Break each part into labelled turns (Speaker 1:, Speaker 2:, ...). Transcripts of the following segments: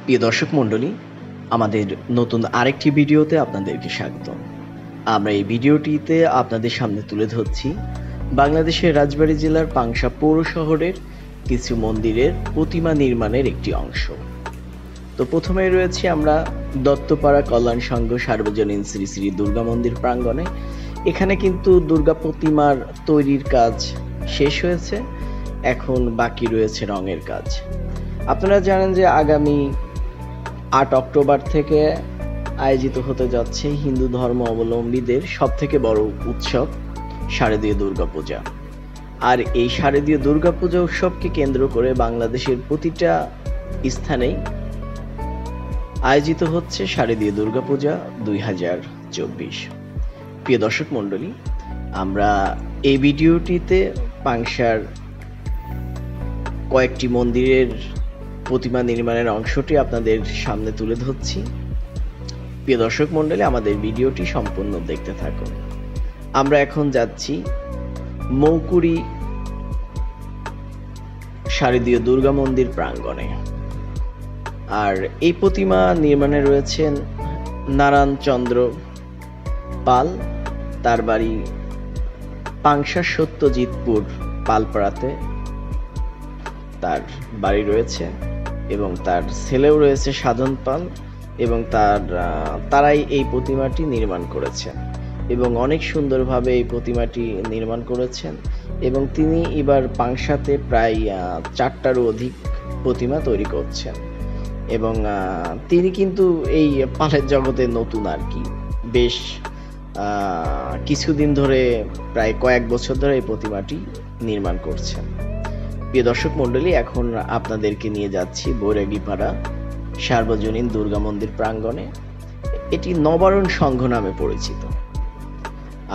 Speaker 1: প্রিয় দর্শক মণ্ডলী, আমাদের নতুন আরেকটি ভিডিওতে আপনাদেরকে স্বাগত। আমরা এই ভিডিওটিতে আপনাদের সামনে তুলে ধরছি বাংলাদেশের রাজবাড়ী জেলার পাংশা পৌর শহরের কিছু মন্দিরের প্রতিমা নির্মাণের একটি অংশ। তো প্রথমেই রয়েছে আমরা দত্তপাড়া কল্যাণ সংঘ সার্বজনীন শ্রী শ্রী দুর্গা মন্দির প্রাঙ্গণে। এখানে কিন্তু দুর্গা প্রতিমার তৈরির কাজ শেষ হয়েছে, এখন বাকি রয়েছে রঙের কাজ। আপনারা জানেন যে আগামী 8 অক্টোবর থেকে আয়োজিত হতে যাচ্ছে হিন্দু ধর্ম অবলম্বীদের সবথেকে বড় উৎসব শারদীয় দুর্গাপূজা। আর এই শারদীয় দুর্গাপূজা উৎসবকে কেন্দ্র করে বাংলাদেশের প্রতিটা স্থানেই আয়োজিত হচ্ছে শারদীয় দুর্গাপূজা 2024। প্রিয় দর্শক মণ্ডলী, আমরা এই ভিডিওটিতে পাংশার কয়েকটি মন্দিরের প্রতিমা নির্মাণের অংশটি আপনাদের সামনে তুলে ধরছি। প্রিয় দর্শক মণ্ডলী, আমাদের ভিডিওটি সম্পূর্ণ দেখতে থাকুন। আমরা এখন যাচ্ছি মৌকুড়ি শারদীয় দুর্গা মন্দির প্রাঙ্গণে। আর এই প্রতিমা নির্মাণে রয়েছেন নারায়ণ চন্দ্র পাল, তার বাড়ি পাংশা সত্যজিৎপুর পালপাড়াতে তার বাড়ি রয়েছে, এবং তার ছেলেও রয়েছে সাধন পাল, এবং তারাই এই প্রতিমাটি নির্মাণ করেছেন এবং অনেক সুন্দরভাবে এই প্রতিমাটি নির্মাণ করেছেন। এবং তিনি এবার পাংশাতে প্রায় 4টারও অধিক প্রতিমা তৈরি করছেন। এবং তিনি কিন্তু এই পালের জগতে নতুন আর কি, বেশ কিছুদিন ধরে, প্রায় কয়েক বছর ধরে এই প্রতিমাটি নির্মাণ করছেন। প্রিয় দর্শক মণ্ডলী, এখন আপনাদেরকে নিয়ে যাচ্ছি বৈরাগীপাড়া সার্বজনীন দুর্গা মন্দির প্রাঙ্গণে। এটি নবারণ সংঘ নামে পরিচিত।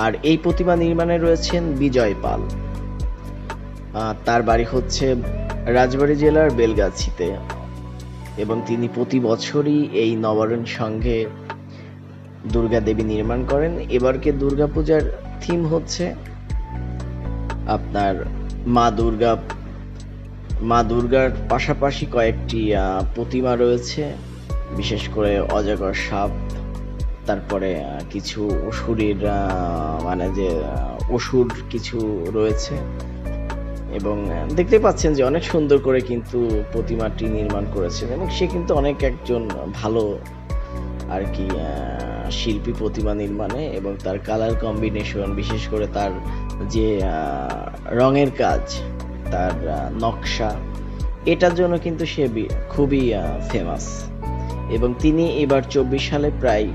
Speaker 1: আর এই প্রতিমা নির্মাণে রয়েছেন বিজয় পাল, তার বাড়ি হচ্ছে রাজবাড়ী জেলার বেলগাছিতে, এবং তিনি প্রতি বছরই এই নবারণ সংঘে দুর্গা দেবী নির্মাণ করেন। এবারকে দুর্গাপূজার থিম হচ্ছে আপনার মা দুর্গার পাশাপাশি কয়েকটি প্রতিমা রয়েছে, বিশেষ করে অজগর সাপ, তারপরে কিছু অসুরের অসুর কিছু রয়েছে। এবং দেখতে পাচ্ছেন যে অনেক সুন্দর করে কিন্তু প্রতিমাটি নির্মাণ করেছেন, এবং সে কিন্তু একজন ভালো আর কি শিল্পী প্রতিমা নির্মাণে। এবং তার কালার কম্বিনেশন, বিশেষ করে তার যে রঙের কাজ, তার নকশা, এটার জন্য কিন্তু সে খুবই ফেমাস। এবং তিনি এবার 24 সালে প্রায়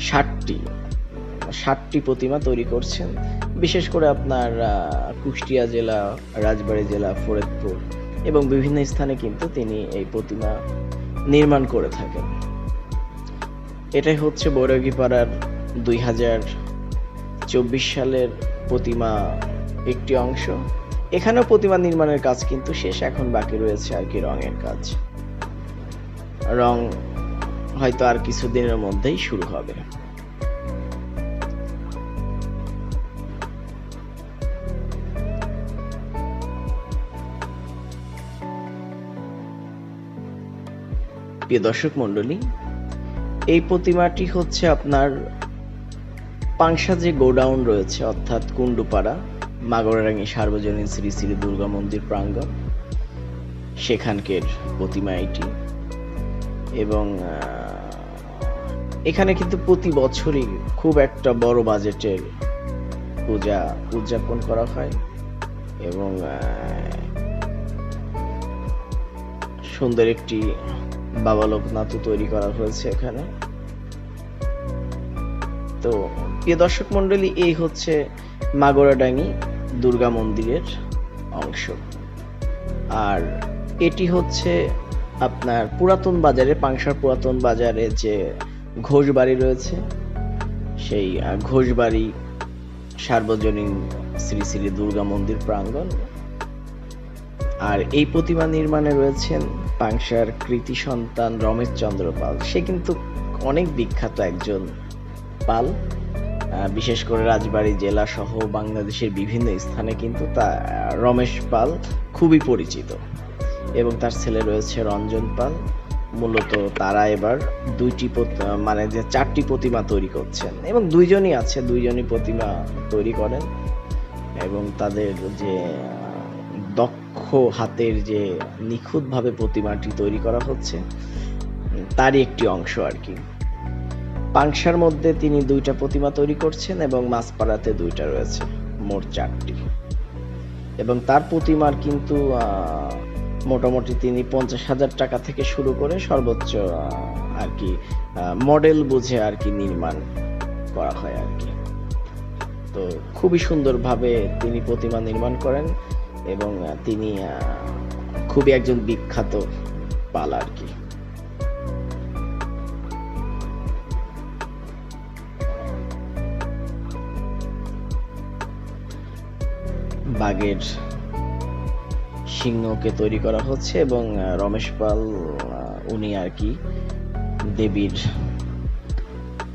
Speaker 1: 60টি প্রতিমা তৈরি করছেন, বিশেষ করে আপনার কুষ্টিয়া জেলা, রাজবাড়ী জেলা, ফরিদপুর এবং বিভিন্ন স্থানে কিন্তু তিনি এই প্রতিমা নির্মাণ করে থাকেন। এটাই হচ্ছে বৈরাগীপাড়ার 2024 সালের প্রতিমা একটি অংশ। এখানেও প্রতিমা নির্মাণের কাজ কিন্তু শেষ, এখন বাকি রয়েছে আর কি রঙের কাজ। রং হয়তো আর কিছুদিনের মধ্যেই শুরু হবে। প্রিয় দর্শক মণ্ডলী, এই প্রতিমাটি হচ্ছে আপনার পাংশা যে গোডাউন রয়েছে, অর্থাৎ কুন্ডুপাড়া মাগরারাঙ্গি সার্বজনীন শ্রী শ্রী দুর্গা মন্দির প্রাঙ্গণ, সেখানকার প্রতিমা এটি। এবং এখানে কিন্তু প্রতি বছরই খুব একটা বড় বাজেটের পূজা উদযাপন করা হয়, এবং সুন্দর একটি বাবা লোকনাথও তৈরি করা হয়েছে এখানে। তো প্রিয় দর্শক মণ্ডলী, এই হচ্ছে মাগরাডাঙ্গি দুর্গা মন্দিরের অংশ। আর এটি হচ্ছে আপনার পুরাতন বাজারে, পাংশার পুরাতন বাজারে যে ঘোষবাড়ি রয়েছে, সেই ঘোষবাড়ি সার্বজনীন শ্রী শ্রী দুর্গা মন্দির প্রাঙ্গণ। আর এই প্রতিমা নির্মাণে রয়েছেন পাংশার কৃতি সন্তান রমেশ চন্দ্র পাল। সে কিন্তু অনেক বিখ্যাত একজন পাল, বিশেষ করে রাজবাড়ী জেলা সহ বাংলাদেশের বিভিন্ন স্থানে কিন্তু রমেশ পাল খুবই পরিচিত। এবং তার ছেলে রয়েছে রঞ্জন পাল, মূলত তারা এবার মানে যে 4টি প্রতিমা তৈরি করছেন এবং দুইজনই প্রতিমা তৈরি করেন এবং তাদের যে দক্ষ হাতের যে নিখুঁতভাবে প্রতিমাটি তৈরি করা হচ্ছে তারই একটি অংশ আর কি। পাংশার মধ্যে তিনি 2টা প্রতিমা তৈরি করছেন এবং মাছপাড়াতে 2টা রয়েছে, মোট 4টি। এবং তার প্রতিমার কিন্তু মোটামুটি তিনি 50,000 টাকা থেকে শুরু করে সর্বোচ্চ আর কি মডেল বুঝে আর কি নির্মাণ করা হয় আর কি। তো খুবই সুন্দরভাবে তিনি প্রতিমা নির্মাণ করেন এবং তিনি খুবই একজন বিখ্যাত পাল আর কি। বাঘের সিংহকে তৈরি করা হচ্ছে এবং রমেশ পাল উনি আর কি দেবীর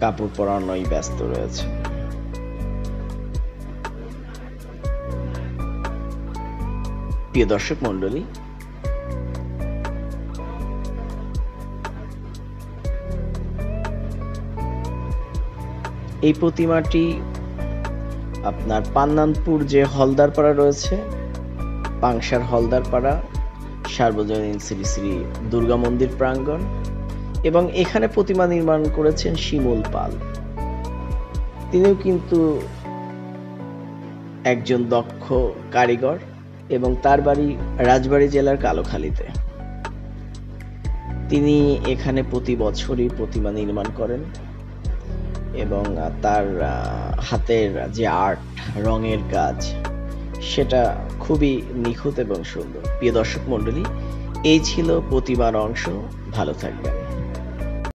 Speaker 1: কাপড় পরানোয় ব্যস্ত রয়েছে। প্রিয় দর্শক মণ্ডলী, এই প্রতিমাটি আপনার পান্নানপুর যে হলদারপাড়া রয়েছে, পাংশার হলদারপাড়া সার্বজনীন শ্রী শ্রী দুর্গা মন্দির প্রাঙ্গণ, এবং এখানে প্রতিমা নির্মাণ করেছেন শিমুল পাল। তিনিও কিন্তু একজন দক্ষ কারিগর এবং তার বাড়ি রাজবাড়ী জেলার কালোখালীতে। তিনি এখানে প্রতি বছরই প্রতিমা নির্মাণ করেন এবং তার হাতের যে আর্ট, রঙের কাজ, সেটা খুবই নিখুঁত এবং সুন্দর। প্রিয় দর্শক মণ্ডলী, এই ছিল প্রতিমার অংশ। ভালো থাকবেন।